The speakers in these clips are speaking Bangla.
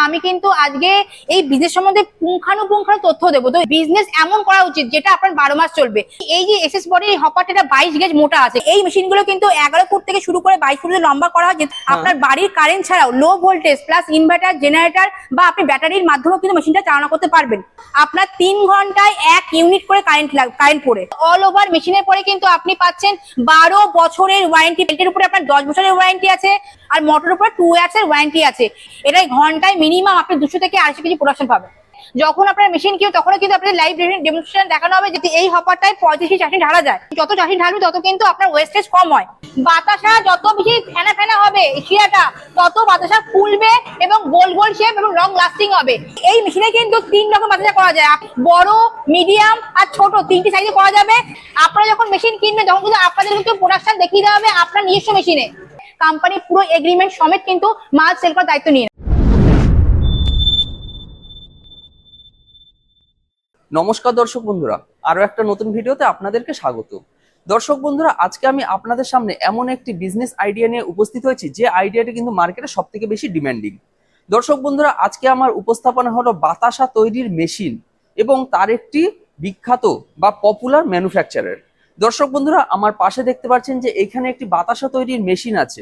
আমি কিন্তু আজকে এই বিজনেস সম্বন্ধে পুঙ্খানুপুঙ্খানু তথ্য দেবো। তো বিজনেস এমন করা উচিত যেটা আপনার 12 মাস চলবে। এই যে এসএস বডির হপারটা 22 গেজ মোটা আছে, এই মেশিনগুলো কিন্তু 11 ফুট থেকে শুরু করে 22 ফুট লম্বা করা হয়। আপনার বাড়ির কারেন্ট ছাড়াও low voltage plus inverter, generator বা আপনি ব্যাটারির মাধ্যমেও কিন্তু মেশিনটা চালনা করতে পারবেন। আপনার 3 ঘন্টায় 1 ইউনিট করে কারেন্ট পড়ে। অল ওভার মেশিনের পরে কিন্তু আপনি পাচ্ছেন 12 বছরের ওয়ারেন্টি। এর উপরে আপনার 10 বছরের ওয়ারেন্টি আছে, আর মোটরের উপরে 2 ইয়ার্স এর ওয়ারেন্টি আছে। এটাই ঘন্টায় মিনিমাম আপনি 200 থেকে 250 কেজি প্রোডাকশন পাবেন। যখন আপনার মেশিন কিনবে তখন কিন্তু আপনাদের লাইভ ডেমনস্ট্রেশন দেখানো হবে যে এই হপারটায় 35 চাষি ঢালা যায়। যত চাষি ঢালবে তত কিন্তু আপনার ওয়েস্টেজ কম হয়। বাতাসা যত বেশি ফেনা ফেনা হবে শিরাটা, তত বাতাসা ফুলবে এবং গোল গোল শেপ এবং লং লাস্টিং হবে। এই মেশিনে কিন্তু 3 রকম বাতাসা করা যায়, বড়, মিডিয়াম আর ছোট, 3টি সাইজে করা যাবে। আপনারা যখন মেশিন কিনবেন তখন কিন্তু আপনাদের কিন্তু প্রোডাকশন দেখিয়ে দেওয়া হবে আপনার নিজস্ব মেশিনে। কোম্পানি পুরো এগ্রিমেন্ট সমেত কিন্তু মাল সেল করার দায়িত্ব নিয়ে। নমস্কার দর্শক বন্ধুরা, আরো একটা নতুন ভিডিওতে আপনাদেরকে স্বাগত। দর্শক বন্ধুরা, আজকে আমি আপনাদের সামনে এমন একটি বিজনেস আইডিয়া নিয়ে উপস্থিত হয়েছি যে আইডিয়াটি কিন্তু মার্কেটে সবথেকে বেশি ডিমান্ডিং। দর্শক বন্ধুরা, আজকে আমার উপস্থাপনা হলো বাতাসা তৈরির মেশিন এবং তার একটি বিখ্যাত বা পপুলার ম্যানুফ্যাকচারার। দর্শক বন্ধুরা, আমার পাশে দেখতে পাচ্ছেন যে এখানে একটি বাতাসা তৈরির মেশিন আছে।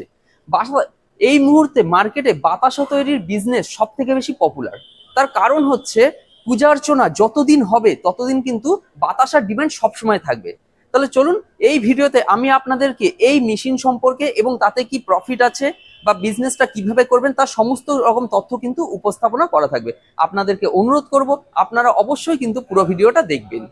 এই মুহূর্তে মার্কেটে বাতাসা তৈরির বিজনেস সবথেকে বেশি পপুলার। তার কারণ হচ্ছে পূজা অর্চনা যতদিন হবে ততদিন কিন্তু বাতাসার ডিমান্ড সবসময় থাকবে। তাহলে চলুন এই ভিডিওতে আমি আপনাদেরকে এই মেশিন সম্পর্কে এবং তাতে কি প্রফিট আছে বা বিজনেসটা কিভাবে করবেন তার সমস্ত রকম তথ্য কিন্তু উপস্থাপনা করা থাকবে। আপনাদেরকে অনুরোধ করব আপনারা অবশ্যই কিন্তু পুরো ভিডিওটা দেখবেন।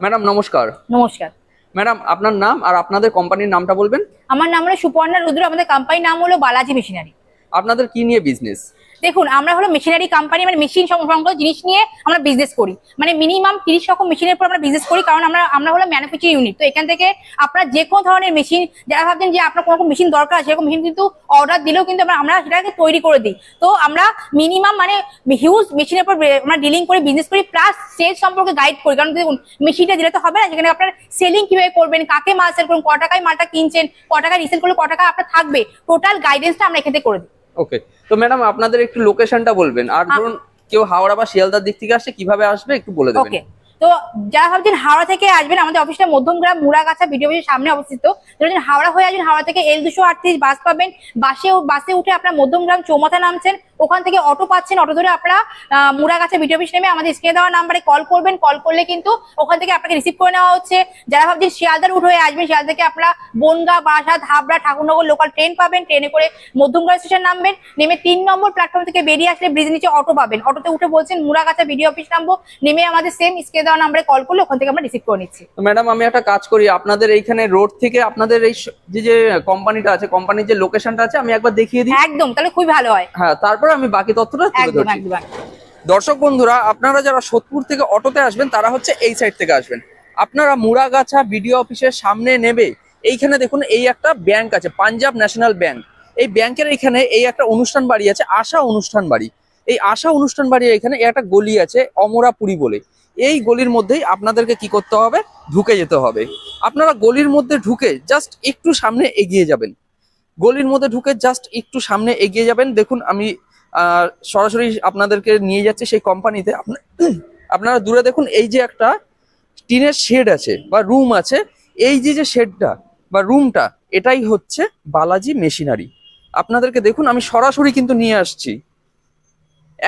ম্যাডাম নমস্কার। নমস্কার ম্যাডাম, আপনার নাম আর আপনাদের কোম্পানির নামটা বলবেন। আমার নাম হলো সুপর্ণা রুদ্র, আমাদের কোম্পানির নাম হলো বালাজি মেশিনারি। আপনাদের কি নিয়ে বিজনেস? দেখুন, আমরা হলো মেশিনারি কোম্পানি, মানে মেশিন সংক্রান্ত জিনিস নিয়ে আমরা বিজনেস করি। মানে মিনিমাম 30 রকম মেশিনের উপর আমরা বিজনেস করি, কারণ আমরা হলো ম্যানুফ্যাকচারিং ইউনিট। তো এখান থেকে আপনারা যে কোনো ধরনের মেশিন, যারা ভাবছেন যে আপনার কোনো মেশিন দরকার সেরকম মেশিন কিন্তু অর্ডার দিলেও কিন্তু আমরা সেটাকে তৈরি করে দিই। তো আমরা মিনিমাম মানে হিউজ মেশিনের উপর আমরা ডিলিং করে বিজনেস করি, প্লাস সেল সম্পর্কে গাইড করি। কারণ দেখুন, মেশিনটা দিলে তো হবে না, সেখানে আপনার সেলিং কিভাবে করবেন, কাকে মাল সেল করুন, ক টাকায় মালটা কিনছেন, ক টাকায় রিসেল করলে ক টাকা আপনার থাকবে, টোটাল গাইডেন্সটা আমরা এখান থেকে করে দিই। ওকে, তো ম্যাডাম আপনাদের একটু লোকেশনটা বলবেন, আর ধরুন কেউ হাওড়া বা শিয়ালদার দিক থেকে আসছে কিভাবে আসবে একটু বলে দেবেন। ওকে, তো যারা ভাবছেন হাওড়া থেকে আসবেন, আমাদের অফিসটা মধ্যমগ্রাম মুড়াগাছা ভিডিও অফিসের সামনে অবস্থিত। যদি হাওড়া হয়ে আসবেন, হাওড়া থেকে L238 বাস পাবেন। বাসে উঠে আপনারা মধ্যমগ্রাম চৌমাথা নামছেন, ওখান থেকে অটো পাচ্ছেন। অটো ধরে আপনারা মুড়াগাছা ভিডিও অফিস নেমে আমাদের স্ক্রিনে দেওয়া নাম্বারে কল করবেন। কল করলে কিন্তু ওখান থেকে আপনাকে রিসিভ করে নেওয়া হচ্ছে। যারা ভাবছেন শিয়ালদার রুট হয়ে আসবেন, শিয়ালদা থেকে আপনারা বনগাঁ, বারাসাত, হাবড়া, ঠাকুরনগর লোকাল ট্রেন পাবেন। ট্রেনে করে মধ্যমগ্রাম স্টেশন নামবেন, নেমে 3 নম্বর প্ল্যাটফর্ম থেকে বেরিয়ে আসলে ব্রিজের নিচে অটো পাবেন। অটোতে উঠে বলছেন মুড়াগাছা ভিডিও অফিস নামবো, নেমে আমাদের সেম স্ক্রিনে দেওয়া নাম্বারে কল করলে ওখান থেকে আমরা রিসিভ করে নিচ্ছি। ম্যাডাম, আমি একটা কাজ করি, আপনাদের এইখানে রোড থেকে আপনাদের এই যে কোম্পানিটা আছে, কোম্পানির যে লোকেশনটা আছে আমি একবার দেখিয়ে দিই। একদম, তাহলে খুবই ভালো হয়। হ্যাঁ, তারপরে আমি বাকি তথ্যটা তুলে ধরছি। দর্শক বন্ধুরা, আপনারা যারা সোদপুর থেকে অটোতে আসবেন তারা হচ্ছে এই সাইড থেকে আসবেন। আপনারা মুড়াগাছা বিডিও অফিসের সামনে নেবে এইখানে দেখুন এই একটা ব্যাংক আছে, পাঞ্জাব ন্যাশনাল ব্যাংক। এই ব্যাংকের এখানে এই একটা অনুষ্ঠান বাড়ি আছে, আশা অনুষ্ঠান বাড়ি। এই আশা অনুষ্ঠান বাড়ির এখানে একটা গলি আছে অমরাপুরি বলে। এই গলির মধ্যেই আপনাদেরকে কি করতে হবে, ঢুকে যেতে হবে। আপনারা গলির মধ্যে ঢুকে জাস্ট একটু সামনে এগিয়ে যাবেন। গলির মধ্যে ঢুকে জাস্ট একটু সামনে এগিয়ে যাবেন। দেখুন আমি সরাসরি আপনাদেরকে নিয়ে যাচ্ছি সেই কোম্পানিতে। আপনারা দূরে দেখুন এই যে একটা টিনের শেড আছে বা রুম আছে, এই যে শেডটা বা রুমটা এটাই হচ্ছে বালাজি মেশিনারি। আপনাদেরকে দেখুন আমি সরাসরি কিন্তু নিয়ে আসছি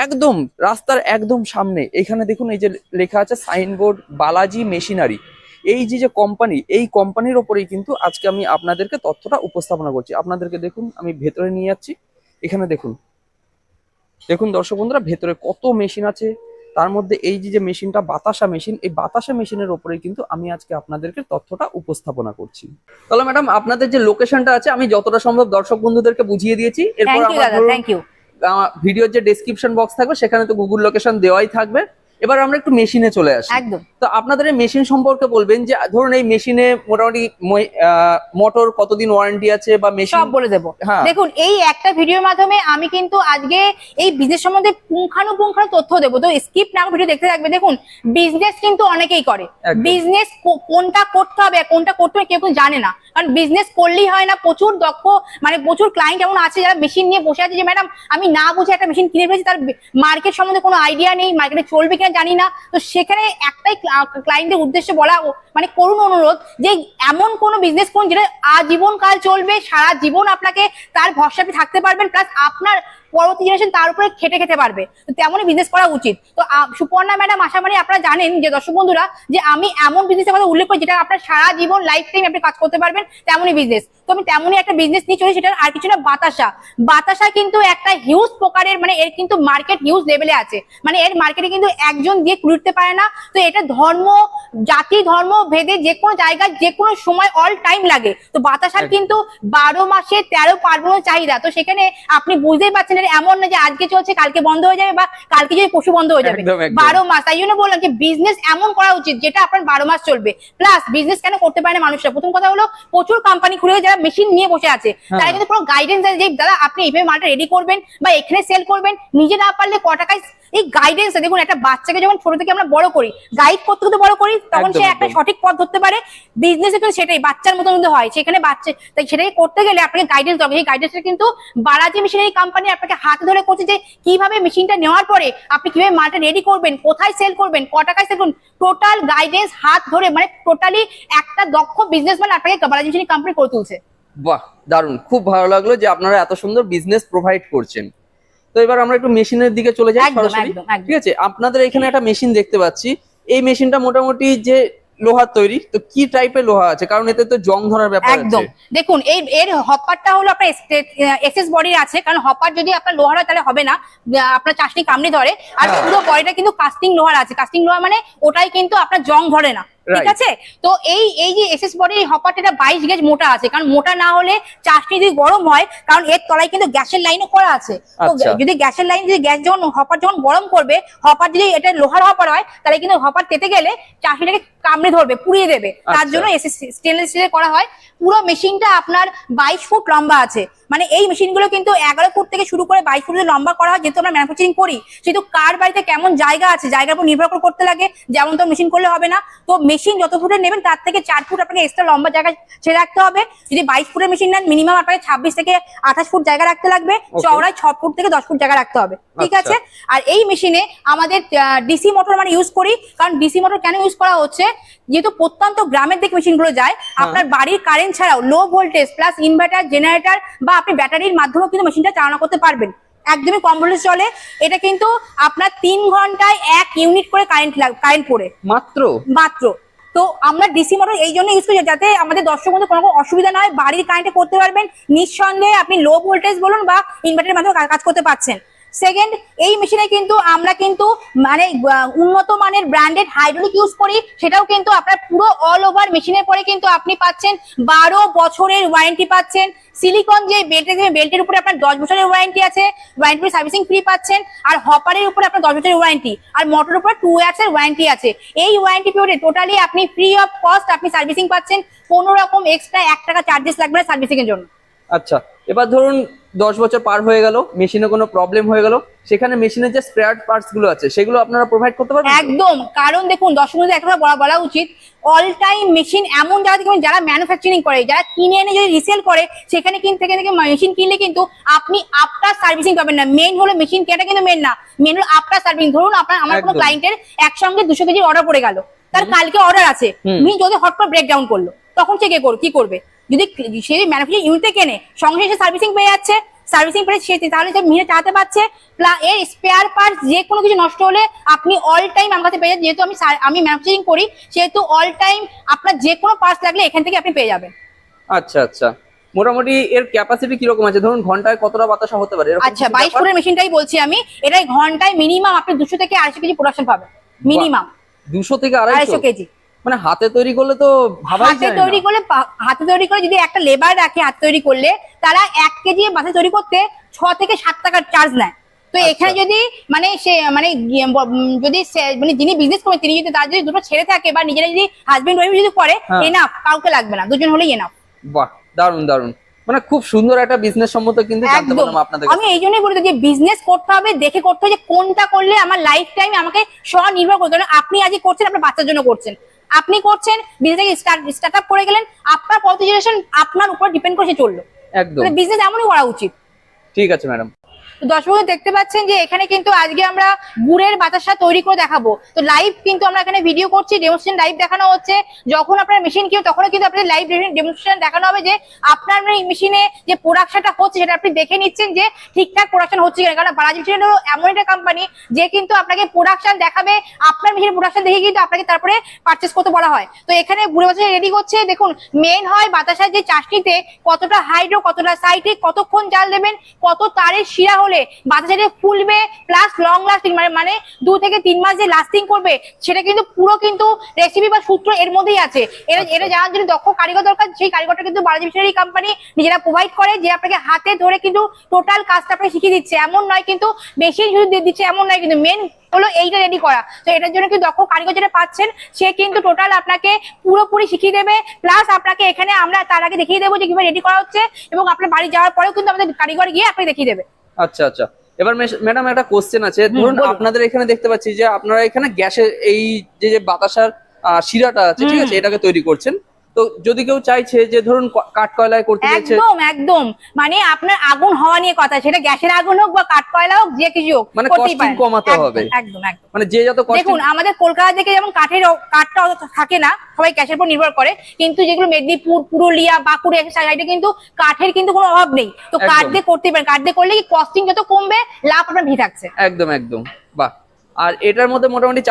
একদম রাস্তার একদম সামনে। এখানে দেখুন এই যে লেখা আছে সাইনবোর্ড বালাজি মেশিনারি। এই যে কোম্পানি, এই কোম্পানির ওপরেই কিন্তু আজকে আমি আপনাদেরকে তথ্যটা উপস্থাপনা করছি। আপনাদেরকে দেখুন আমি ভেতরে নিয়ে যাচ্ছি। এখানে দেখুন দর্শক বন্ধুরা, ভেতরে কত মেশিন আছে। তার মধ্যে এই যে মেশিনটা বাতাসা মেশিন, এই বাতাসা মেশিনের ওপরেই কিন্তু আমি আজকে আপনাদেরকে তথ্যটা উপস্থাপনা করছি। তাহলে ম্যাডাম, আপনাদের যে লোকেশনটা আছে আমি যতটা সম্ভব দর্শক বন্ধুদেরকে বুঝিয়ে দিয়েছি। এরপর ভিডিওর যে ডেসক্রিপশন বক্স থাকবে সেখানে তো গুগল লোকেশন দেওয়াই থাকবে। এবার আমরা একটু মেশিনে চলে আসি। একদম, তো আপনাদের এই মেশিন সম্পর্কে বলবেন যে ধরুন এই মেশিনে মোটামুটি মোটর কতদিন ওয়ারেন্টি আছে বা মেশিন সব বলে দেবো। হ্যাঁ। দেখুন এই একটা ভিডিওর মাধ্যমে আমি কিন্তু আজকে এই বিজনেস সম্বন্ধে পুঙ্খানুপুঙ্খানু তথ্য দেবো, তো স্কিপ না ভিডিও দেখতে থাকবে। দেখুন বিজনেস কিন্তু অনেকেই করে, বিজনেস কোনটা করতে হবে কোনটা করতে হবে কেউ জানে না, কারণ বিজনেস করলেই হয় না। প্রচুর দক্ষ মানে প্রচুর ক্লায়েন্ট এমন আছে যারা মেশিন নিয়ে বসে আছে যে ম্যাডাম আমি না বুঝে একটা মেশিন কিনে ফেলেছি, তার মার্কেট সম্বন্ধে কোনো আইডিয়া নেই, মার্কেটে চলবে কিনা জানি না। তো সেখানে একটাই ক্লায়েন্টের উদ্দেশ্যে বলা মানে করুন অনুরোধ যে এমন কোনো বিজনেস করুন যেটা আজীবন কাল চলবে, সারা জীবন আপনাকে তার ভরসাতে থাকতে পারবেন, প্লাস আপনার পরবর্তী জেনারেশন তার উপরে খেতে পারবে। তো তেমনই বিজনেস করা উচিত। তো সুপর্ণা ম্যাডাম আশা মানে আপনারা জানেন যে দর্শক বন্ধুরা যে আমি এমন বিজনেসের কথা উল্লেখ করি যেটা আপনার সারা জীবন লাইফ টাইম আপনি কাজ করতে পারবেন, তেমনই বিজনেস। তো আমি তেমনই একটা বিজনেস নিয়ে চলি, সেটা আর কিছু না বাতাসা। বাতাসা কিন্তু একটা হিউজ প্রকারের মানে এর কিন্তু মার্কেট হিউজ লেভেলে আছে, মানে এর মার্কেটে কিন্তু একজন দিয়ে কুড়তে পারে না। তো এটা ধর্ম জাতি ধর্ম ভেদে যে কোনো জায়গায় যে কোনো সময় অল টাইম লাগে। তো বাতাসার কিন্তু 12 মাসে 13 পার্বণ চাহিদা। তো সেখানে আপনি বুঝতেই পারছেন এমন না যে আজকে চলছে কালকে বন্ধ হয়ে যাবে বা কালকে যদি পশু বন্ধ হয়ে যাবে। 12 মাস, তাই জন্য বললাম যে বিজনেস এমন করা উচিত যেটা আপনার 12 মাস চলবে। প্লাস বিজনেস কেন করতে পারে না মানুষরা, প্রথম কথা হলো প্রচুর কোম্পানি খুলে যারা মেশিন নিয়ে বসে আছে তারা কিন্তু পুরো গাইডেন্স দেয় যে দাদা আপনি এইভাবে মালটা রেডি করবেন বা এখানে সেল করবেন, নিজে না পারলে ক টাকায়। এই গাইডেন্স দেখুন একটা বাচ্চাকে যখন ছোট থেকে আমরা বড় করি, গাইড করতে করতে বড় করি, তখন সে একটা সঠিক পথ ধরতে পারে। বিজনেসে কিন্তু সেটাই বাচ্চার মতো কিন্তু হয়, সেখানে বাচ্চা তাই সেটাই করতে গেলে আপনাকে গাইডেন্স দরকার। এই গাইডেন্সটা কিন্তু বালাজি মেশিনারি কোম্পানি আপনাকে হাতে ধরে করছে যে কিভাবে মেশিনটা নেওয়ার পরে আপনি কিভাবে মালটা রেডি করবেন, কোথায় সেল করবেন, ক টাকায় সেল করবেন, টোটাল গাইডেন্স হাত ধরে মানে টোটালি একটা দক্ষ বিজনেসম্যান আপনাকে বালাজি মেশিনারি কোম্পানি করে তুলছে। বাহ, দারুণ, খুব ভালো লাগলো যে আপনারা এত সুন্দর বিজনেস প্রোভাইড করছেন। তো এবার আমরা একটু মেশিনের দিকে চলে যাই সরাসরি। ঠিক আছে, আপনাদের এখানে একটা মেশিন দেখতে পাচ্ছি। এই মেশিনটা মোটামুটি যে লোহার তৈরি, তো কি টাইপের লোহা আছে, কারণ এতে তো জং ধরার ব্যাপার আছে। একদম দেখুন এর হপারটা হলো আপনার এসএস বডির আছে, কারণ হপার যদি আপনার লোহার হয় তাহলে হবে না, আপনার চাষনি কামড়ে ধরে। আর পুরো বডিটা কিন্তু কাস্টিং লোহার আছে। কাস্টিং লোহা মানে ওটাই কিন্তু আপনার জং ধরে না, ঠিক আছে। তো এই যে এসএস বডির হপারটা 22 গেজ মোটা আছে, কারণ মোটা না হলে চাষনি যদি গরম হয়, কারণ এর তলায় কিন্তু গ্যাসের লাইনও করা আছে। তো যদি গ্যাসের লাইন যদি গ্যাস যখন হপার যখন গরম করবে, হপার যদি এটা লোহার হপার হয় তাহলে কিন্তু হপার তেতে গেলে চাষনিটাকে কামড়ে ধরবে, পুড়িয়ে দেবে। তার জন্য স্টেনলেস স্টিলের করা হয়। পুরো মেশিনটা আপনার 22 ফুট লম্বা আছে, মানে এই মেশিনগুলো কিন্তু 11 ফুট থেকে শুরু করে 22 ফুটের লম্বা করা হয়, যেহেতু আমরা ম্যানুফ্যাকচারিং করি। সেহেতু কার বাড়িতে কেমন জায়গা আছে, জায়গার উপর নির্ভর করে করতে লাগে, যেমন তো মেশিন করলে হবে না। তো মেশিন যত ফুটের নেবেন তার থেকে 4 ফুট আপনাকে এক্সট্রা লম্বা জায়গা ছেড়ে রাখতে হবে। যদি 22 ফুটের মেশিন নেন মিনিমাম আপনাকে 26 থেকে 28 ফুট জায়গা রাখতে লাগবে, চওড়ায় 6 ফুট থেকে 10 ফুট জায়গা রাখতে হবে, ঠিক আছে। আর এই মেশিনে আমাদের ডিসি মোটর মানে ইউজ করি, কারণ ডিসি মোটর কেন ইউজ করা হচ্ছে, যেহেতু প্রত্যন্ত গ্রামের দিকে মেশিনগুলো যায়, আপনার বাড়ির কারেন্ট ছাড়াও low voltage plus inverter generator বা আপনি ব্যাটারির মাধ্যমেও কিন্তু মেশিনটা চালনা করতে পারবেন। একদমই কম ভোল্টেজ চলে। এটা কিন্তু আপনার 3 ঘন্টায় 1 ইউনিট করে কারেন্ট পড়ে মাত্র। তো আমরা ডিসি মোটর এই জন্য ইউজ করি যাতে আমাদের দর্শক বন্ধু কোনো অসুবিধা না হয়, বাড়ির কারেন্টে করতে পারবেন নিঃসন্দেহে। আপনি লো ভোল্টেজ বলুন বা ইনভার্টারের মাধ্যমে কাজ করতে পারছেন। সেকেন্ড, এই মেশিনে কিন্তু আমরা কিন্তু মানে উন্নত মানের ব্র্যান্ডেড হাইড্রোলিক ইউজ করি, সেটাও কিন্তু আপনার পুরো অল ওভার মেশিনের পরে কিন্তু আপনি পাচ্ছেন 12 বছরের ওয়ারেন্টি পাচ্ছেন। সিলিকন যে বেল্টের উপরে আপনার 10 বছরের ওয়ারেন্টি আছে, ওয়ারেন্টি সার্ভিসিং ফ্রি পাচ্ছেন। আর হপারের উপরে আপনার 10 বছরের ওয়ারেন্টি, আর মোটরের উপরে 2 ইয়ার্স এর ওয়ারেন্টি আছে। এই ওয়ারেন্টি পিরিয়ডে টোটালি আপনি ফ্রি অফ কস্ট আপনি সার্ভিসিং পাচ্ছেন, কোনো রকম এক্সট্রা 1 টাকা চার্জেস লাগবে না সার্ভিসিং এর জন্য। আচ্ছা, এবার ধরুন 10 বছর পার হয়ে গেল, মেশিনে কোনো প্রবলেম হয়ে গেল, সেখানে মেশিনের যে স্পেয়ার পার্টস গুলো আছে সেগুলো আপনারা প্রোভাইড করতে পারবেন? একদম, কারণ দেখুন দর্শক বন্ধুদের একটা বলা উচিত, অল টাইম মেশিন এমন জায়গা থেকে যারা ম্যানুফ্যাকচারিং করে, যারা কিনে এনে যদি রিসেল করে, সেখানে কিন্তু থেকে মেশিন কিনলে কিন্তু আপনি আফটার সার্ভিসিং পাবেন না। মেইন হলো মেশিন কেনাটা কিন্তু মেন না, মেন হলো আফটার সার্ভিসিং। ধরুন আমার কোনো ক্লায়েন্টের একসঙ্গে 200 কেজি অর্ডার পড়ে গেল, তার কালকে অর্ডার আছে, উনি যদি হট করে ব্রেকডাউন করলো, তখন সে কি করবে? যদি সে ম্যানুফ্যাকচারিং ইউনিটে কেনে, সঙ্গে সে সার্ভিসিং পেয়ে যাচ্ছে, সার্ভিসিং পেয়ে সে তাহলে সে মিনে চালাতে পারছে। এর স্পেয়ার পার্টস যে কোনো কিছু নষ্ট হলে আপনি অল টাইম আমার কাছে পেয়ে যাবেন। যেহেতু আমি ম্যানুফ্যাকচারিং করি, সেহেতু অল টাইম আপনার যে কোনো পার্টস লাগলে এখান থেকে আপনি পেয়ে যাবেন। আচ্ছা আচ্ছা, মোটামুটি এর ক্যাপাসিটি কিরকম আছে? ধরুন ঘন্টায় কতটা বাতাসা হতে পারে? আচ্ছা, 22 ফুটের মেশিনটাই বলছি আমি। এটাই ঘন্টায় মিনিমাম আপনি 200 থেকে 250 কেজি প্রোডাকশন পাবেন, মিনিমাম 200 থেকে 250 কেজি। মানে হাতে তৈরি করলে তো ভাবাই যায় না। হাতে তৈরি করে যদি একটা লেবার রাখে হাতে তৈরি করলে, তারা 1 কেজি বাসে তৈরি করতে 6 থেকে 7 টাকার চার্জ নেয়। তো এখানে যদি মানে সে মানে যদি মানে যিনি বিজনেস করেন তিনি যদি তার যদি দুটো ছেলে থাকে বা নিজেরা যদি হাজবেন্ড ওয়াইফ যদি করে, এনাফ, কাউকে লাগবে না, দুজন হলেই এনাফ। বাহ, দারুন দারুন, মানে খুব সুন্দর একটা বিজনেস সম্মত কিন্তু জানতে পারলাম আপনাদের। আমি এই জন্যই বলি যে বিজনেস করতে হবে, দেখে করতে হবে যে কোনটা করলে আমার লাইফ টাইম আমাকে স্বনির্ভর করতে হবে। আপনি আজই করছেন আপনার বাচ্চার জন্য করছেন, আপনি করছেন বিজনেস স্টার্ট আপ করে গেলেন, আপনার পরবর্তী জেনারেশন আপনার উপর ডিপেন্ড করে সে চললো। একদম বিজনেস এমনই করা উচিত। ঠিক আছে ম্যাডাম। তো দর্শক দেখতে পাচ্ছেন যে এখানে কিন্তু আজকে আমরা গুড়ের বাতাসা তৈরি করে দেখাবো। তো লাইভ কিন্তু আমরা এখানে ভিডিও করছি, ডেমনস্ট্রেশন লাইভ দেখানো হচ্ছে। যখন আপনার মেশিন কিনবেন তখনও কিন্তু আপনাদের লাইভ ডেমনস্ট্রেশন দেখানো হবে যে আপনার মেশিনে যে প্রোডাকশনটা হচ্ছে সেটা আপনি দেখে নিচ্ছেন যে ঠিকঠাক প্রোডাকশন হচ্ছে কিনা। কারণ বালাজি মেশিন হলো এমন একটা কোম্পানি যে কিন্তু আপনাকে প্রোডাকশন দেখাবে, আপনার মেশিনের প্রোডাকশন দেখে কিন্তু আপনাকে তারপরে পারচেস করতে বলা হয়। তো এখানে গুড়ের বাতাসা রেডি করছে। দেখুন মেন হয় বাতাসার যে চাশনিতে কতটা হাইড্রো, কতটা সাইট্রিক, কতক্ষণ জাল দেবেন, কত তারের শিরা হলে বাতাসাটা ফুলবে প্লাস লং লাস্টিং, মানে 2 থেকে 3 মাস যে লাস্টিং করবে সেটা কিন্তু পুরো কিন্তু রেসিপি বা সূত্র এর মধ্যেই আছে। এটা জানার জন্য দক্ষ কারিগর দরকার, সেই কারিগরটা কিন্তু বালাজি মেশিনারি কোম্পানি নিজেরা প্রোভাইড করে, যে আপনাকে হাতে ধরে কিন্তু টোটাল কাজটা আপনাকে শিখিয়ে দিচ্ছে। এমন নয় কিন্তু মেশিন শুধু দিয়ে দিচ্ছে এমন নয়, কিন্তু মেন হলো এইটা রেডি করা। তো এটার জন্য কিন্তু দক্ষ কারিগর যেটা পাচ্ছেন সে কিন্তু টোটাল আপনাকে পুরোপুরি শিখিয়ে দেবে, প্লাস আপনাকে এখানে আমরা তার আগে দেখিয়ে দেবো যে কিভাবে রেডি করা হচ্ছে, এবং আপনার বাড়ি যাওয়ার পরেও কিন্তু আমাদের কারিগর গিয়ে আপনাকে দেখিয়ে দেবে। আচ্ছা আচ্ছা, এবার ম্যাডাম একটা কোশ্চেন আছে। ধরুন আপনাদের এখানে দেখতে পাচ্ছি যে আপনারা এখানে গ্যাসের এই যে বাতাসার শিরাটা আছে, ঠিক আছে, এটাকে তৈরি করছেন। তো যদি কেউ চাইছে যে ধরুন কাঠ কয়লায় করতে চাইছে, একদম একদম মানে আপনার আগুন হওয়া নিয়ে কথা, সেটা গ্যাসের আগুন হোক বা কাঠ কয়লা হোক, যে কিছু হোক, মানে কস্টিং কমাতে হবে। একদম একদম, মানে যে যত দেখুন আমাদের কলকাতা থেকে যেমন কাঠটা অত থাকে না, সবাই গ্যাসের উপর নির্ভর করে, কিন্তু যেগুলো মেদিনীপুর, পুরুলিয়া, বাঁকুড়া সাইডে কিন্তু কাঠের কিন্তু কোনো অভাব নেই। তো কাঠ দিয়ে করতে পারেন, কাঠ দিয়ে করলে কি কস্টিং যত কমবে, লাভ আপনার ভি থাকছে। একদম একদম, বাহ। আর এটার মধ্যে মোটামুটি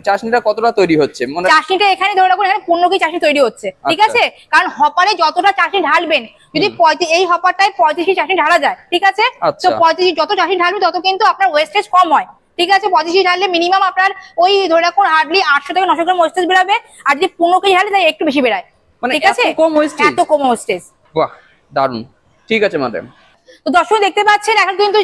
চাশনিটা কতটা তৈরি হচ্ছে? মানে চাশনিটা এখানে ধরে রাখুন, এখানে 15 কেজি চাশনি তৈরি হচ্ছে, ঠিক আছে? কারণ হপারে যতটা চাশনি ঢালবেন, যদি এই হপারটায় 35 কেজি চাশনি ঢালা যায়, ঠিক আছে? তো 35 যত চাশনি ঢালবে তত কিন্তু আপনার ওয়েস্টেজ কম হয়, ঠিক আছে? 25 কেজি ঢাললে মিনিমাম আপনার ওই ধরে রাখুন হার্ডলি 800 থেকে 900 গ্রাম ওয়েস্টেজ বেরাবে। আর যদি 15 কেজি ঢালে তাই একটু বেশি বেরায়, ঠিক আছে? এত কম ওয়েস্টেজ। বাহ, দারুন। ঠিক আছে ম্যাডাম। তো দর্শক দেখতে পাচ্ছেন এখন কিন্তু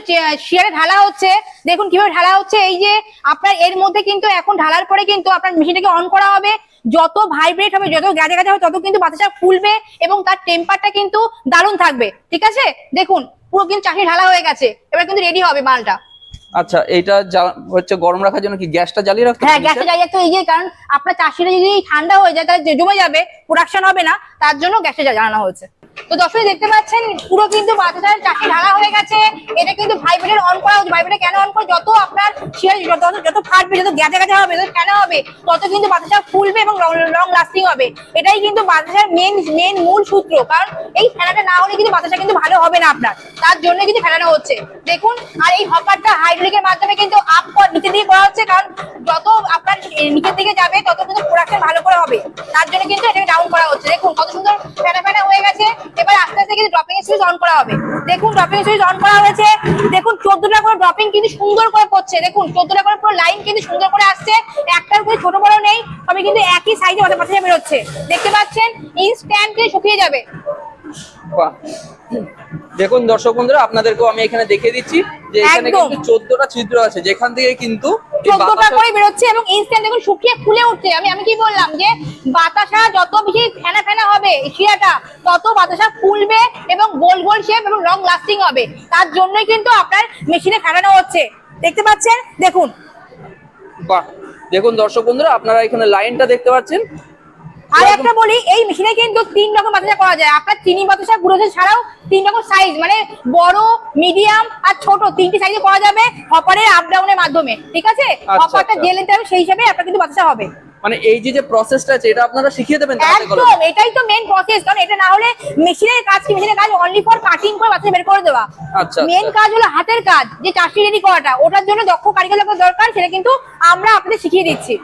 শিয়ারে ঢালা হচ্ছে। দেখুন কিভাবে ঢালা হচ্ছে। এই যে আপনার এর মধ্যে কিন্তু এখন ঢালার পরে কিন্তু আপনার মেশিনটাকে অন করা হবে। যত ভাইব্রেট হবে, যত গাজা গাজা হবে, তত কিন্তু বাতাসা ফুলবে এবং তার টেম্পারটা কিন্তু দারুণ থাকবে, ঠিক আছে? দেখুন পুরো কিন্তু চাশনি ঢালা হয়ে গেছে, এবার কিন্তু রেডি হবে মালটা। আচ্ছা, এইটা হচ্ছে গরম রাখার জন্য কি গ্যাসটা জ্বালিয়ে রাখতে? হ্যাঁ, গ্যাসটা জ্বালিয়ে রাখতে, এই যে কারণ আপনার চাশনিটা যদি ঠান্ডা হয়ে যায় তাহলে জমে যাবে, প্রোডাকশন হবে না, তার জন্য গ্যাসটা জ্বালানো হয়েছে। তো দর্শক দেখতে পাচ্ছেন পুরো কিন্তু বাতাসার চাশনি ঢালা হয়ে গেছে। এটা কিন্তু ভাইব্রেটর অন করা হচ্ছে। ভাইব্রেটর কেন অন করে? যত আপনার যত ফাটবে, যত গ্যাজা গ্যাজা হবে, যত ফেনা হবে, তত কিন্তু বাতাসা ফুলবে এবং লং লাস্টিং হবে। এটাই কিন্তু বাতাসার মেন মূল সূত্র। কারণ এই ফেনাটা না হলে কিন্তু বাতাসা কিন্তু ভালো হবে না আপনার, তার জন্য কিন্তু ফেলানো হচ্ছে। দেখুন, আর এই হপারটা হাইড্রোলিকের মাধ্যমে কিন্তু নিচে দিয়ে করা হচ্ছে, কারণ যত আপনার নিচের দিকে যাবে তত কিন্তু প্রোডাকশন ভালো করে হবে, তার জন্য কিন্তু এটাকে ডাউন করা হচ্ছে। দেখুন কত সুন্দর ফেনা ফেনা হয়ে গেছে। এবার আস্তে আস্তে কিন্তু ড্রপিং সুইচ অন করা হবে। দেখুন ড্রপিং সুইচ অন করা হয়েছে। দেখুন 14টা করে ড্রপিং কিন্তু সুন্দর করে পড়ছে। দেখুন 14টা করে পুরো লাইন কিন্তু সুন্দর করে আসছে, একটার করে ছোট বড় নেই, তবে কিন্তু একই সাইজে বাতাসা বেরোচ্ছে। দেখতে পাচ্ছেন ইনস্ট্যান্ট শুকিয়ে যাবে। বাহ, দেখুন দর্শক বন্ধুরা, আপনাদেরকেও আমি এখানে দেখিয়ে দিচ্ছি যে এখানে কিন্তু 14টা ছিদ্র আছে, যেখান থেকে কিন্তু 14টা করে বেরোচ্ছে এবং ইনস্ট্যান্ট দেখুন শুকিয়ে ফুলে উঠছে। আমি কি বললাম যে বাতাসা যত বেশি ফেনা ফেনা হবে শিরাটা, তত বাতাসা ফুলবে এবং গোল গোল শেপ এবং লং লাস্টিং হবে। তার জন্যই কিন্তু আপনার মেশিনে ফেলানো হচ্ছে। দেখতে পাচ্ছেন, দেখুন। বাহ, দেখুন দর্শক বন্ধুরা, আপনারা এখানে লাইনটা দেখতে পাচ্ছেন। আর একটা বলি, এই মেশিনে কিন্তু 3 রকম বাতাসা করা যায়। আপনার চিনি বাতাসা, গুঁড়ো ছাড়াও 3 রকম সাইজ, মানে বড়, মিডিয়াম আর ছোট, 3টি সাইজে করা যাবে হপারের আপ ডাউনের মাধ্যমে, ঠিক আছে? হপারটা যে লেন্থ হবে সেই হিসাবে আপনার কিন্তু বাতাসা হবে। মানে এই যে প্রসেসটা আছে এটা আপনারা শিখিয়ে দেবেন? একদম, এটাই তো মেন প্রসেস। কারণ এটা না হলে মেশিনের কাজ কি? মেশিনের কাজ অনলি ফর কাটিং করে বাতাসা বের করে দেওয়া। আচ্ছা, মেন কাজ হলো হাতের কাজ, যে চাশনি রেডি করাটা, ওটার জন্য দক্ষ কারিগর দরকার, সেটা কিন্তু আমরা আপনাদের শিখিয়ে দিচ্ছি।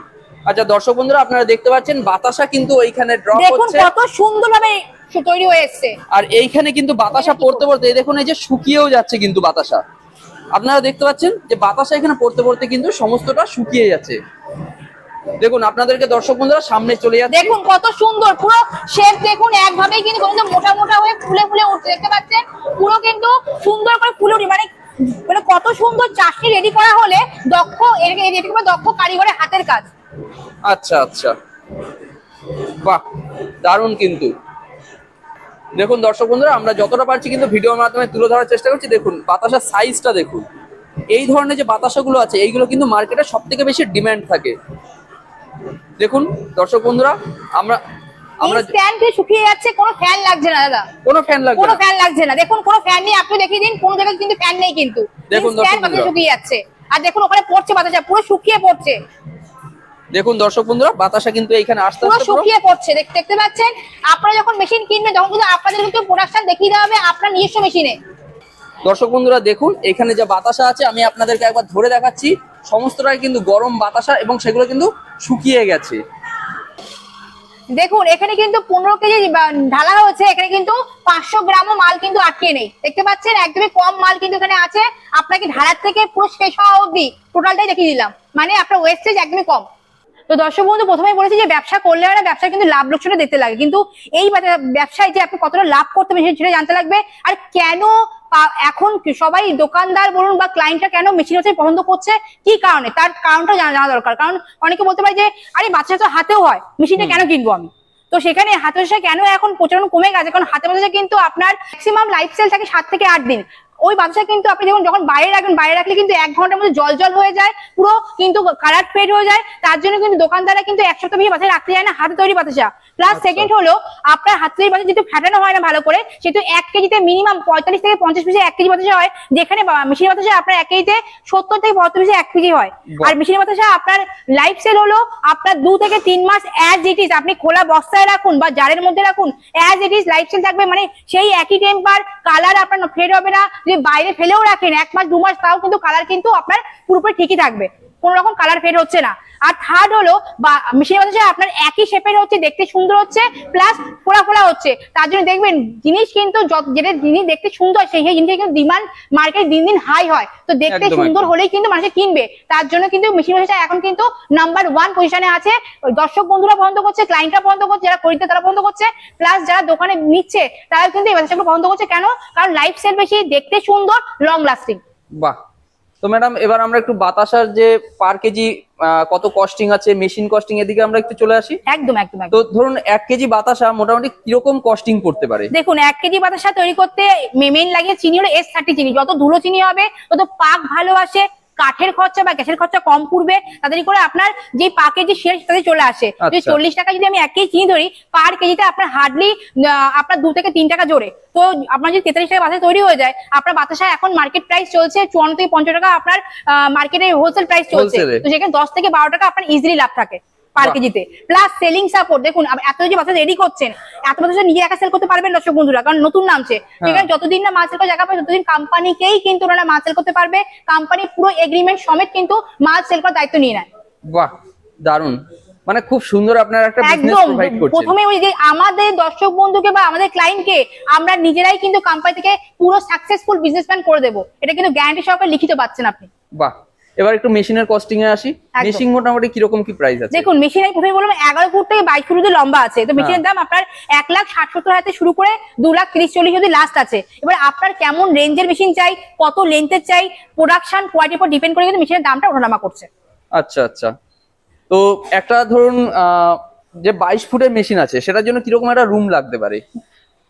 আচ্ছা দর্শক বন্ধুরা, আপনারা দেখতে পাচ্ছেন বাতাসা কিন্তু এইখানে ড্রপ হচ্ছে। দেখুন কত সুন্দরভাবে তৈরি হয়ে এসেছে। আর এইখানে কিন্তু বাতাসা পড়তে পড়তে দেখুন এই যে শুকিয়েও যাচ্ছে কিন্তু বাতাসা। আপনারা দেখতে পাচ্ছেন যে বাতাসা এখানে পড়তে পড়তে কিন্তু সমস্তটা শুকিয়ে যাচ্ছে। দেখুন আপনাদেরকে দর্শক বন্ধুরা সামনে চলে যাচ্ছে। দেখুন কত সুন্দর পুরো শেপ। দেখুন একভাবেই কিন্তু মোটা মোটা হয়ে ফুলে ফুলে উঠছে। দেখতে পাচ্ছেন পুরো কিন্তু সুন্দর করে ফুলে উঠে, মানে মানে কত সুন্দর চাটনি রেডি করা হলে দক্ষ দক্ষ কারিগরের হাতের কাজ। আচ্ছা আচ্ছা, বাহ দারুণ। কিন্তু দেখুন দর্শক বন্ধুরা, আমরা যতটা পারছি কিন্তু ভিডিওর মাধ্যমে তুলে ধরার চেষ্টা করছি। দেখুন বাতাসার সাইজটা দেখুন। এই ধরনের যে বাতাসাগুলো আছে এইগুলো কিন্তু মার্কেটে সব থেকে বেশি ডিমান্ড থাকে। দেখুন দর্শক বন্ধুরা, আমরা স্ট্যান্ড দিয়ে শুকিয়ে যাচ্ছে, কোনো ফ্যান লাগছে না দাদা, কোনো ফ্যান লাগবে কোনো না। ফ্যান লাগছে না। দেখুন কোনো ফ্যান নেই, আপনি দেখিয়ে দিন কোনো জায়গায় কিন্তু ফ্যান নেই, কিন্তু দেখুন দর্শক বন্ধুরা, শুকিয়ে যাচ্ছে। আর দেখুন ওখানে পড়ছে বাতাসা, পুরো শুকিয়ে পড়ছে। দেখুন দর্শক বন্ধুরা, বাতাসা কিন্তু এইখানে আস্তে পুরো আস্তে শুকিয়ে পড়ছে, দেখতে পাচ্ছেন। আপনারা যখন মেশিন কিনবেন তখন কিন্তু আপনাদের কিন্তু প্রোডাকশন দেখিয়ে দেওয়া হবে আপনার নিজস্ব মেশিনে। দর্শক বন্ধুরা দেখুন, এখানে যে বাতাসা আছে আমি আপনাদেরকে একবার ধরে দেখাচ্ছি। সমস্তটাই কিন্তু গরম বাতাসা এবং সেগুলো কিন্তু শুকিয়ে গেছে। দেখুন এখানে কিন্তু 15 কেজি ঢালা হয়েছে, এখানে কিন্তু 500 গ্রামও মাল কিন্তু আটকে নেই। দেখতে পাচ্ছেন একদমই কম মাল কিন্তু এখানে আছে। আপনাকে ঢালার থেকে পুরো শেষ হওয়া অবধি টোটালটাই দেখিয়ে দিলাম, মানে আপনার ওয়েস্টেজ একদমই কম। তো দর্শক বন্ধু, প্রথমেই বলেছি যে ব্যবসা করলে হয় না, ব্যবসা কিন্তু লাভ লোকসানটা দেখতে লাগে, কিন্তু এই ব্যবসায় যে আপনি কতটা লাভ করতে পারবেন সেটা জানতে লাগবে। আর কেন এখন সবাই দোকানদার বলুন বা ক্লায়েন্টরা কেন মেশিন হচ্ছে পছন্দ করছে, কি কারণে, তার কারণটা জানা দরকার। কারণ অনেকে বলতে পারে যে আরে বাচ্চা তো হাতেও হয়, মেশিনটা কেন কিনবো আমি। তো সেখানে হাতের বাতাসা কেন এখন প্রচলন কমে গেছে, কারণ হাতের বাতাসা কিন্তু আপনার ম্যাক্সিমাম লাইফ স্টাইল থাকে 7 থেকে 8 দিন। ওই বাতাসা কিন্তু আপনি যখন বাইরে রাখবেন, বাইরে রাখলে কিন্তু 1 ঘন্টার মধ্যে জল জল হয়ে যায়, পুরো কিন্তু কালার ফেড হয়ে যায়। তার জন্য কিন্তু দোকানদাররা কিন্তু 1 সপ্তাহ বেশি বাতাসা রাখতে যায় না হাতে তৈরি বাতাসা। প্লাস সেকেন্ড হলো আপনার হাতে তৈরি বাতাসা যেহেতু ফেটানো হয় না ভালো করে, সেহেতু 1 কেজিতে মিনিমাম 45 থেকে 50 পিসে 1 কেজি বাতাসা হয়, যেখানে মেশিনের বাতাসা আপনার 1 কেজিতে 70 থেকে 72 পিসে 1 কেজি হয়। আর মেশিনের বাতাসা আপনার লাইফ সেল হলো আপনার 2 থেকে 3 মাস অ্যাজ ইট ইজ, আপনি খোলা বস্তায় রাখুন বা জারের মধ্যে রাখুন, অ্যাজ ইট ইজ লাইফ সেল থাকবে, মানে সেই একই টেম্পার, কালার আপনার ফেড হবে না। যদি বাইরে ফেলেও রাখেন 1 মাস 2 মাস, তাও কিন্তু কালার কিন্তু আপনার পুরোপুরি ঠিকই থাকবে, কোনো রকম কালার ফেড হচ্ছে না। আর থার্ড হলো মেশিনের বাতাসা আপনার একই শেপের হচ্ছে, দেখতে সুন্দর হচ্ছে, প্লাস ফোড়া ফোড়া হচ্ছে। তার জন্য দেখবেন জিনিস কিন্তু যেটা জিনিস দেখতে সুন্দর সেই জিনিসের কিন্তু ডিমান্ড মার্কেট দিন দিন হাই হয়। তো দেখতে সুন্দর হলেই কিন্তু মানুষ কিনবে। তার জন্য কিন্তু মেশিনের বাতাসা এখন কিন্তু নাম্বার 1 পজিশনে আছে। দর্শক বন্ধুরা পছন্দ করছে, ক্লায়েন্টরা পছন্দ করছে, যারা খরিদ্দার তারা পছন্দ করছে, প্লাস যারা দোকানে নিচ্ছে তারা কিন্তু এই বাতাসাগুলো পছন্দ করছে। কেন? কারণ লাইফ সেল বেশি, দেখতে সুন্দর, লং লাস্টিং। বাহ। তো ম্যাডাম এবার আমরা একটু বাতাসার যে পার কেজি কত কস্টিং আছে, মেশিন কস্টিং, এদিকে আমরা একটু চলে আসি। একদম একদম। তো ধরুন 1 কেজি বাতাসা মোটামুটি কিরকম কস্টিং পড়তে পারে? দেখুন 1 কেজি বাতাসা তৈরি করতে মেইন লাগে চিনি হলো S30 চিনি। যত ধুলো চিনি হবে তত পাক ভালো আসে, কাঠের খরচা বা গ্যাসের খরচা কম পড়বে, তাড়াতাড়ি করে আপনার যে পাকের যে শেয়ার তাতে চলে আসে। যদি 40 টাকা যদি আমি 1 কেজি চিনি ধরি, পার কেজিতে আপনার হার্ডলি আপনার 2 থেকে 3 টাকা জোরে। তো আপনার যদি 43 টাকা বাতাসা তৈরি হয়ে যায়, আপনার বাতাসা এখন মার্কেট প্রাইস চলছে 54 থেকে 50 টাকা, আপনার মার্কেটে হোলসেল প্রাইস চলছে। তো সেখানে 10 থেকে 12 টাকা আপনার ইজিলি লাভ থাকে পার কেজিতে। প্লাস সেলিং সাপোর্ট, দেখুন এত যে বাতাসা রেডি করছেন, এত বাতাসা নিজে একা সেল করতে পারবেন দর্শক বন্ধুরা, কারণ নতুন নামছে। সেখানে যতদিন না মাল সেল করার জায়গা পাবে ততদিন কোম্পানিকেই কিন্তু ওনারা মাল সেল করতে পারবে। কোম্পানি পুরো এগ্রিমেন্ট সমেত কিন্তু মাল সেল করার দায়িত্ব নিয়ে নেয়। বাহ দারুন, মানে খুব সুন্দর আপনারা একটা বিজনেস প্রোভাইড করছেন। প্রথমে ওই যে আমাদের দর্শক বন্ধুকে বা আমাদের ক্লায়েন্টকে আমরা নিজেরাই কিন্তু কোম্পানি থেকে পুরো সাকসেসফুল বিজনেসম্যান করে দেবো, এটা কিন্তু গ্যারান্টি সহকারে লিখিত পাচ্ছেন আপনি। বাহ। এবার একটু মেশিনের কস্টিং এ আসি। মেশিন মোটামুটি কিরকম কি প্রাইস আছে? দেখুন মেশিনের প্রথমে বললাম 11 ফুট থেকে 22 ফুট লম্বা আছে। তো মেশিনের দাম আপনার 1,60,70,000 থেকে শুরু করে 2,30,40,000 যদি লাস্ট আছে। এবার আপনার কেমন রেঞ্জের মেশিন চাই, কত লেন্থের চাই, প্রোডাকশন কোয়ালিটির উপর ডিপেন্ড করে কিন্তু মেশিনের দামটা ওঠানামা করছে। আচ্ছা আচ্ছা। তো একটা ধরুন যে 22 ফুটের মেশিন আছে সেটার জন্য কিরকম একটা রুম লাগতে পারে?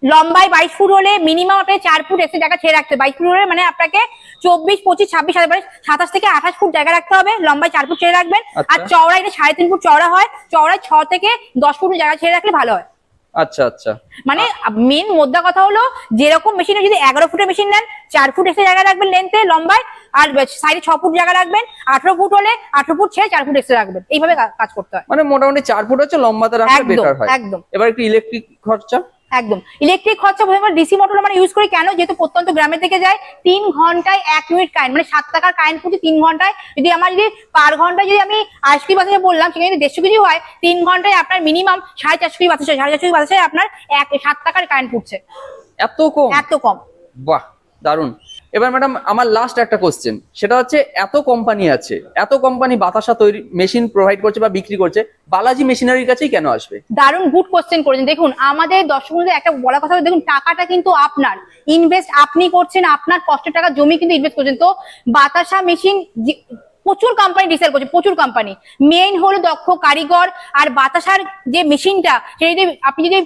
লম্বায় 22 ফুট হলে মিনিমাম আপনাকে 4 ফুট এক্সট্রা জায়গা ছেড়ে রাখতে হবে। 22 ফুট হলে মানে আপনাকে 24, 25, 26, 27 থেকে 28 ফুট জায়গা রাখতে হবে। লম্বায় 4 ফুট ছেড়ে রাখবেন। আর চওড়ায় এটা 3.5 ফুট চওড়া হয়, চওড়ায় 6 থেকে 10 ফুট জায়গা ছেড়ে রাখলে ভালো হয়। আচ্ছা আচ্ছা। মানে মেন মোদ্দা কথা হলো যেরকম মেশিনে যদি 11 ফুটের মেশিন নেন 4 ফুট এক্সট্রা জায়গা রাখবেন লেন্থে লম্বায়, আর সাইডে 6 ফুট জায়গা রাখবেন। 18 ফুট হলে 18 ফুট ছেড়ে 4 ফুট এক্সট্রা রাখবেন। এইভাবে কাজ করতে হয়। মানে মোটামুটি 4 ফুট হচ্ছে লম্বাতে রাখলে বেটার হয়। একদম। এবার একটু ইলেকট্রিক খরচা। একদম ইলেকট্রিক খরচা প্রথমে ডিসি মোটর আমরা ইউজ করি কেন, যেহেতু প্রত্যন্ত গ্রামের থেকে যায় 3 ঘন্টায় 1 ইউনিট কারেন্ট, মানে 7 টাকার কারেন্ট পড়ছে 3 ঘন্টায়। যদি আমার যদি পার ঘন্টায় যদি আমি 80 বাতাসে বললাম, সেখানে যদি 150 কেজি হয় 3 ঘন্টায় আপনার মিনিমাম 450 কেজি বাতাসে, 450 কেজি বাতাসে আপনার 7 টাকার কারেন্ট পড়ছে। এত কম? এত কম। বাহ দারুন। এবার ম্যাডাম আমার লাস্ট একটা কোশ্চেন, সেটা হচ্ছে এত কোম্পানি আছে, এত কোম্পানি বাতাসা তৈরি মেশিন প্রোভাইড করছে বা বিক্রি করছে, বালাজি মেশিনারির কাছেই কেন আসবে? দারুণ গুড কোশ্চেন করেছেন। দেখুন আমাদের দর্শকদের একটা বড় কথা হলো, দেখুন টাকাটা কিন্তু আপনার, ইনভেস্ট আপনি করছেন, আপনার কষ্টের টাকা জমি কিন্তু ইনভেস্ট করছেন। তো বাতাসা মেশিন প্রচুর কোম্পানি ডিসেল করছে, প্রচুর কোম্পানি। মেইন হলো দক্ষ কারিগর। আর বাতাসার যে মেশিনটা, সেটা যদি আপনি যদি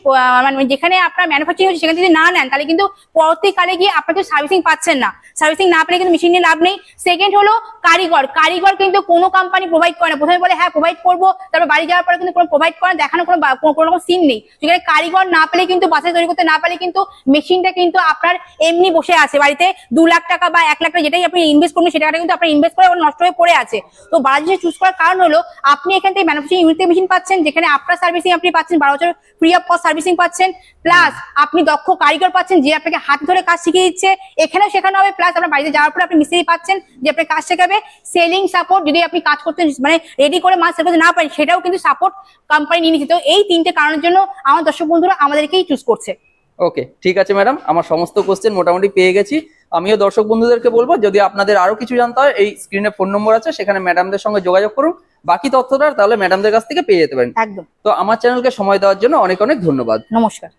মানে যেখানে আপনার ম্যানুফ্যাকচারিং হচ্ছে সেখানে যদি না নেন, তাহলে কিন্তু পরবর্তীকালে গিয়ে আপনাকে সার্ভিসিং পাচ্ছেন না। সার্ভিসিং না পেলে কিন্তু মেশিন নিয়ে লাভ নেই। সেকেন্ড হলো কারিগর। কারিগর কিন্তু কোনো কোম্পানি প্রোভাইড করে না। প্রথমে বলে হ্যাঁ প্রোভাইড করবো, তারপর বাড়ি যাওয়ার পরে কিন্তু কোনো প্রোভাইড করে না, দেখানো কোনো রকম সিন নেই। সেখানে কারিগর না পেলে কিন্তু, বাসায় তৈরি করতে না পারলে কিন্তু মেশিনটা কিন্তু আপনার এমনি বসে আছে বাড়িতে। 2 লাখ টাকা বা 1 লাখ টাকা যেটাই আপনি ইনভেস্ট করবেন, সেটা কিন্তু আপনার ইনভেস্ট করে নষ্ট হয়ে পড়ে আছে। তো বালাজি চুজ করার কারণ হলো আপনি এখান থেকে ম্যানুফ্যাকচারিং ইউনিট মেশিন পাচ্ছেন, যেখানে আপনার সার্ভিসিং আপনি পাচ্ছেন 12 বছর ফ্রি অফ কস্ট সার্ভিসিং পাচ্ছেন, প্লাস আপনি দক্ষ কারিগর পাচ্ছেন যে আপনাকে হাত ধরে কাজ শিখিয়ে দিচ্ছে, এখানেও শেখানো হবে, প্লাস আপনার বাড়িতে যাওয়ার পরে আপনি মিস্ত্রি পাচ্ছেন যে আপনার কাজ শেখাবে। সেলিং সাপোর্ট, যদি আপনি কাজ করতে মানে রেডি করে মাল সেল করতে না পারেন, সেটাও কিন্তু সাপোর্ট কোম্পানি নিয়ে নিচ্ছে। তো এই 3টে কারণের জন্য আমার দর্শক বন্ধুরা আমাদেরকেই চুজ করছে। ওকে, ঠিক আছে ম্যাডাম, আমার সমস্ত কোশ্চেন মোটামুটি পেয়ে গেছি। আমিও দর্শক বন্ধুদেরকে বলবো, যদি আপনাদের আরো কিছু জানতে হয়, এই স্ক্রিনে ফোন নম্বর আছে, সেখানে ম্যাডামদের সঙ্গে যোগাযোগ করুন। বাকি তথ্যটা তাহলে ম্যাডামদের কাছ থেকে পেয়ে যেতে পারেন। একদম। তো আমার চ্যানেলকে সময় দেওয়ার জন্য অনেক অনেক ধন্যবাদ। নমস্কার।